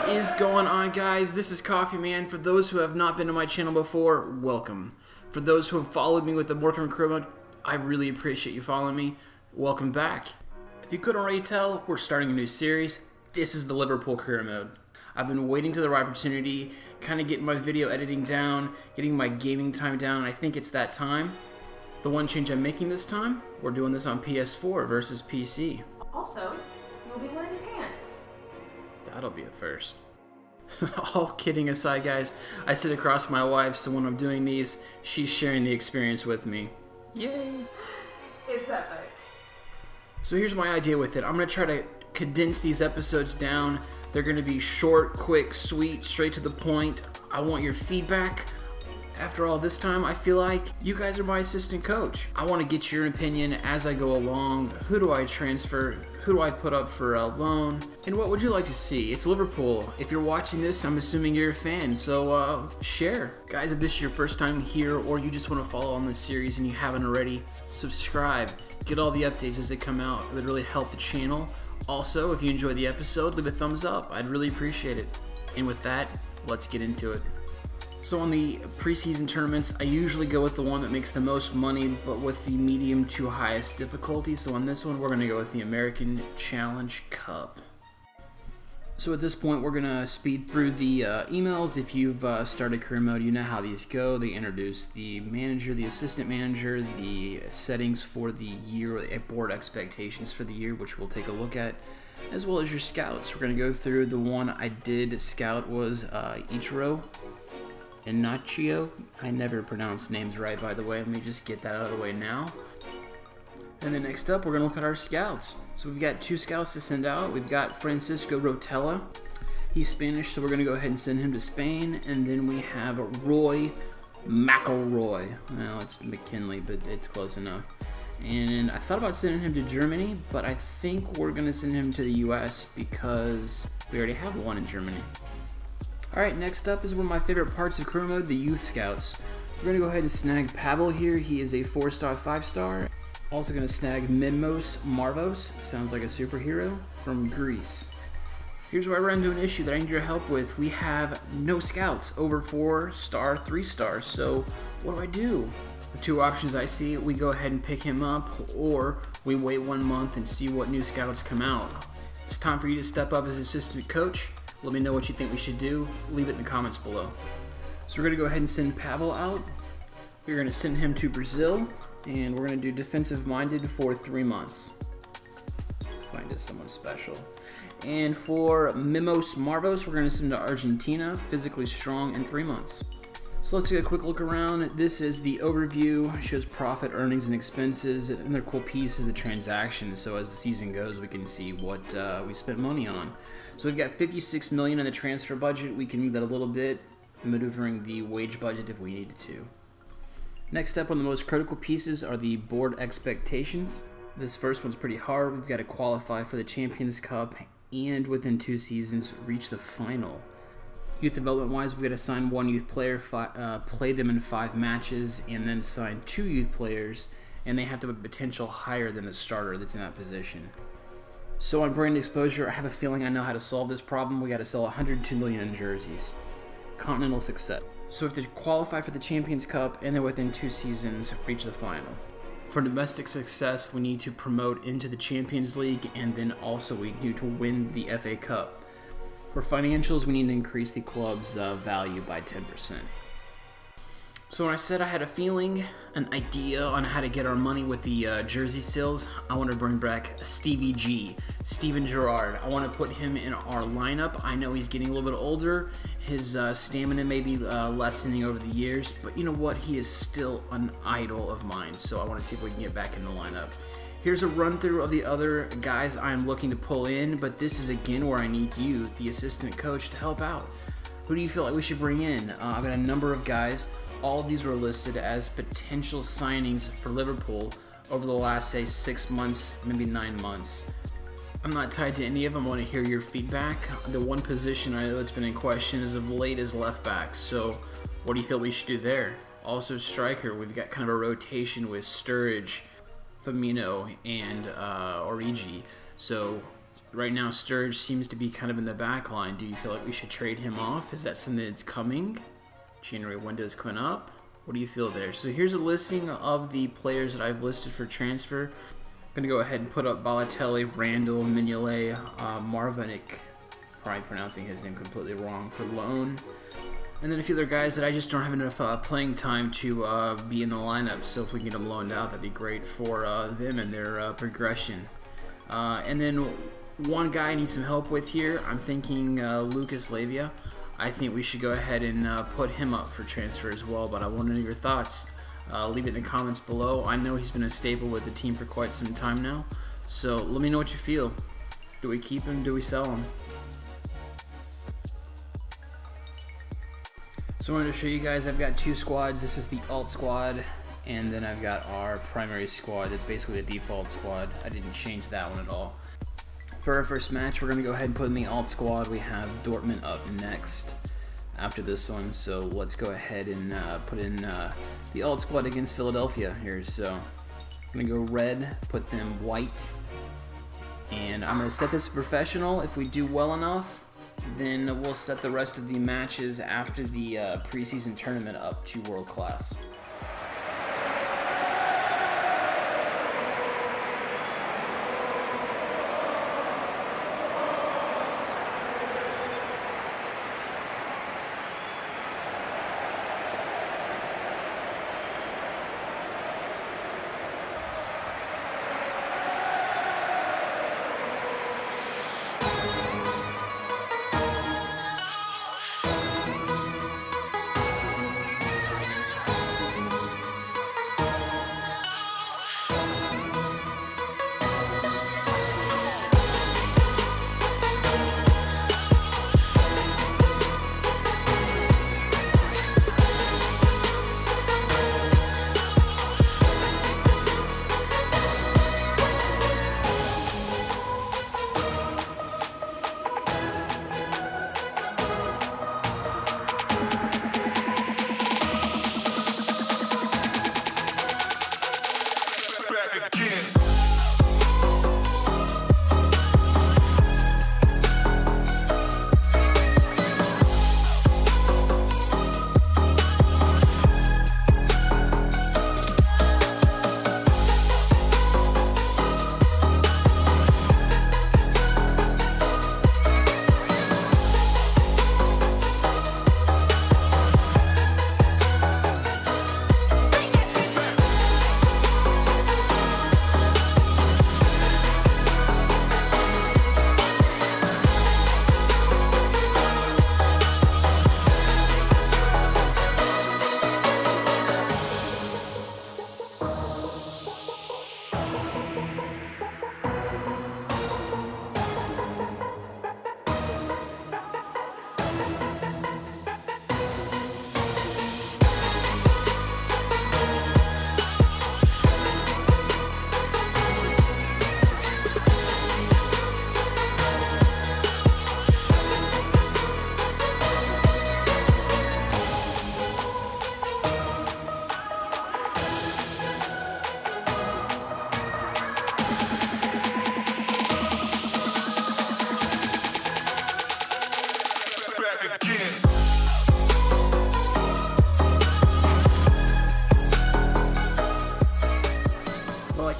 is going on, guys? This is Coffee Man. For those who have not been to my channel before, welcome. For those who have followed me with the Morgan Career Mode, I really appreciate you following me. Welcome back. If you couldn't already tell, we're starting a new series. This is the Liverpool Career Mode. I've been waiting to the right opportunity, kind of getting my video editing down, getting my gaming time down, and I think it's that time. The one change I'm making this time, we're doing this on PS4 versus PC. Also, you'll be wearing pants. That'll be a first. All kidding aside, guys, I sit across my wife, so when I'm doing these, she's sharing the experience with me. Yay! It's epic. So here's my idea with it. I'm going to try to condense these episodes down. They're going to be short, quick, sweet, straight to the point. I want your feedback. After all this time, I feel like you guys are my assistant coach. I want to get your opinion as I go along. Who do I transfer? Who do I put up for a loan? And what would you like to see? It's Liverpool. If you're watching this, I'm assuming you're a fan, so share. Guys, if this is your first time here or you just want to follow on this series and you haven't already, subscribe. Get all the updates as they come out. It would really help the channel. Also, if you enjoyed the episode, leave a thumbs up. I'd really appreciate it. And with that, let's get into it. So on the preseason tournaments, I usually go with the one that makes the most money, but with the medium to highest difficulty. So on this one, we're going to go with the American Challenge Cup. So at this point, we're going to speed through the emails. If you've started career mode, you know how these go. They introduce the manager, the assistant manager, the settings for the year, board expectations for the year, which we'll take a look at, as well as your scouts. We're going to go through the one I did scout was Ichiro. Inacio. I never pronounce names right, by the way. Let me just get that out of the way now. And then next up, we're going to look at our scouts. So we've got 2 scouts to send out. We've got Francisco Rotella. He's Spanish, so we're going to go ahead and send him to Spain. And then we have Roy McElroy. Well, it's McKinley, but it's close enough. And I thought about sending him to Germany, but I think we're going to send him to the US because we already have one in Germany. Alright, next up is one of my favorite parts of career mode, the youth scouts. We're going to go ahead and snag Pavel here. He is a 4-star, 5-star. Also going to snag Mimos Marvos, sounds like a superhero, from Greece. Here's where I run into an issue that I need your help with. We have no scouts over 4-star, 3-stars, so what do? The 2 options I see, we go ahead and pick him up, or we wait 1 month and see what new scouts come out. It's time for you to step up as assistant coach. Let me know what you think we should do. Leave it in the comments below. So we're going to go ahead and send Pavel out. We're going to send him to Brazil, and we're going to do defensive-minded for 3 months. Find us someone special. And for Mimos Marvos, we're going to send to Argentina, physically strong, in 3 months. So let's take a quick look around. This is the overview. It shows profit, earnings, and expenses. Another cool piece is the transactions. So as the season goes, we can see what we spent money on. So we've got $56 million in the transfer budget. We can move that a little bit, maneuvering the wage budget if we needed to. Next up on the most critical pieces are the board expectations. This first one's pretty hard. We've got to qualify for the Champions Cup and within 2 seasons reach the final. Youth development wise, we've got to sign 1 youth player, play them in 5 matches, and then sign 2 youth players, and they have to have a potential higher than the starter that's in that position. So on brand exposure, I have a feeling I know how to solve this problem. We got to sell 102 million in jerseys. Continental success. So we have to qualify for the Champions Cup, and then within 2 seasons, reach the final. For domestic success, we need to promote into the Champions League, and then also we need to win the FA Cup. For financials, we need to increase the club's value by 10%. So when I said I had a feeling, an idea on how to get our money with the jersey sales, I want to bring back Stevie G, Steven Gerrard. I want to put him in our lineup. I know he's getting a little bit older. His stamina may be lessening over the years, but you know what? He is still an idol of mine, so I want to see if we can get back in the lineup. Here's a run-through of the other guys I'm looking to pull in, but this is again where I need you, the assistant coach, to help out. Who do you feel like we should bring in? I've got a number of guys. All of these were listed as potential signings for Liverpool over the last, say, 6 months, maybe 9 months. I'm not tied to any of them. I want to hear your feedback. The one position I know that's been in question as of late is left back. So what do you feel we should do there? Also striker, we've got kind of a rotation with Sturridge, Firmino, and Origi. So Right now, Sturridge seems to be kind of in the back line. Do you feel like we should trade him off? Is that something that's coming? January window's coming up. What do you feel there? So here's a listing of the players that I've listed for transfer. I'm going to go ahead and put up Balotelli, Randall, Mignolet, Marvinik, probably pronouncing his name completely wrong, for loan. And then a few other guys that I just don't have enough playing time to be in the lineup. So if we can get them loaned out, that'd be great for them and their progression. And then one guy I need some help with here. I'm thinking Lucas Leiva. I think we should go ahead and put him up for transfer as well, but I want to know your thoughts. Leave it in the comments below. I know he's been a staple with the team for quite some time now, so let me know what you feel. Do we keep him? Do we sell him? So I wanted to show you guys, I've got two squads. This is the alt squad, and then I've got our primary squad. That's basically the default squad. I didn't change that one at all. For our first match, we're going to go ahead and put in the alt squad. We have Dortmund up next after this one, so let's go ahead and put in the alt squad against Philadelphia here. So I'm going to go red, put them white, and I'm going to set this professional. If we do well enough, then we'll set the rest of the matches after the preseason tournament up to world class.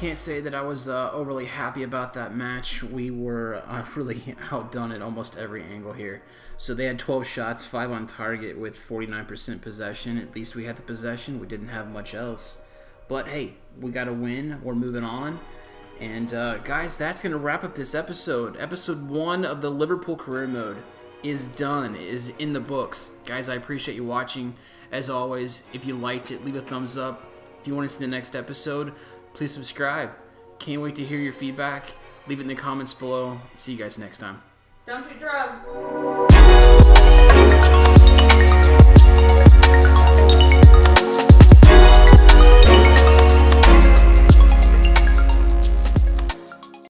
Can't say that I was overly happy about that match. We were really outdone at almost every angle here. So they had 12 shots, 5 on target with 49% possession. At least we had the possession. We didn't have much else. But hey, we got a win. We're moving on. And guys, that's going to wrap up this episode. Episode 1 of the Liverpool career mode is done, is in the books. Guys, I appreciate you watching. As always, if you liked it, leave a thumbs up. If you want to see the next episode, please subscribe. Can't wait to hear your feedback. Leave it in the comments below. See you guys next time. Don't do drugs.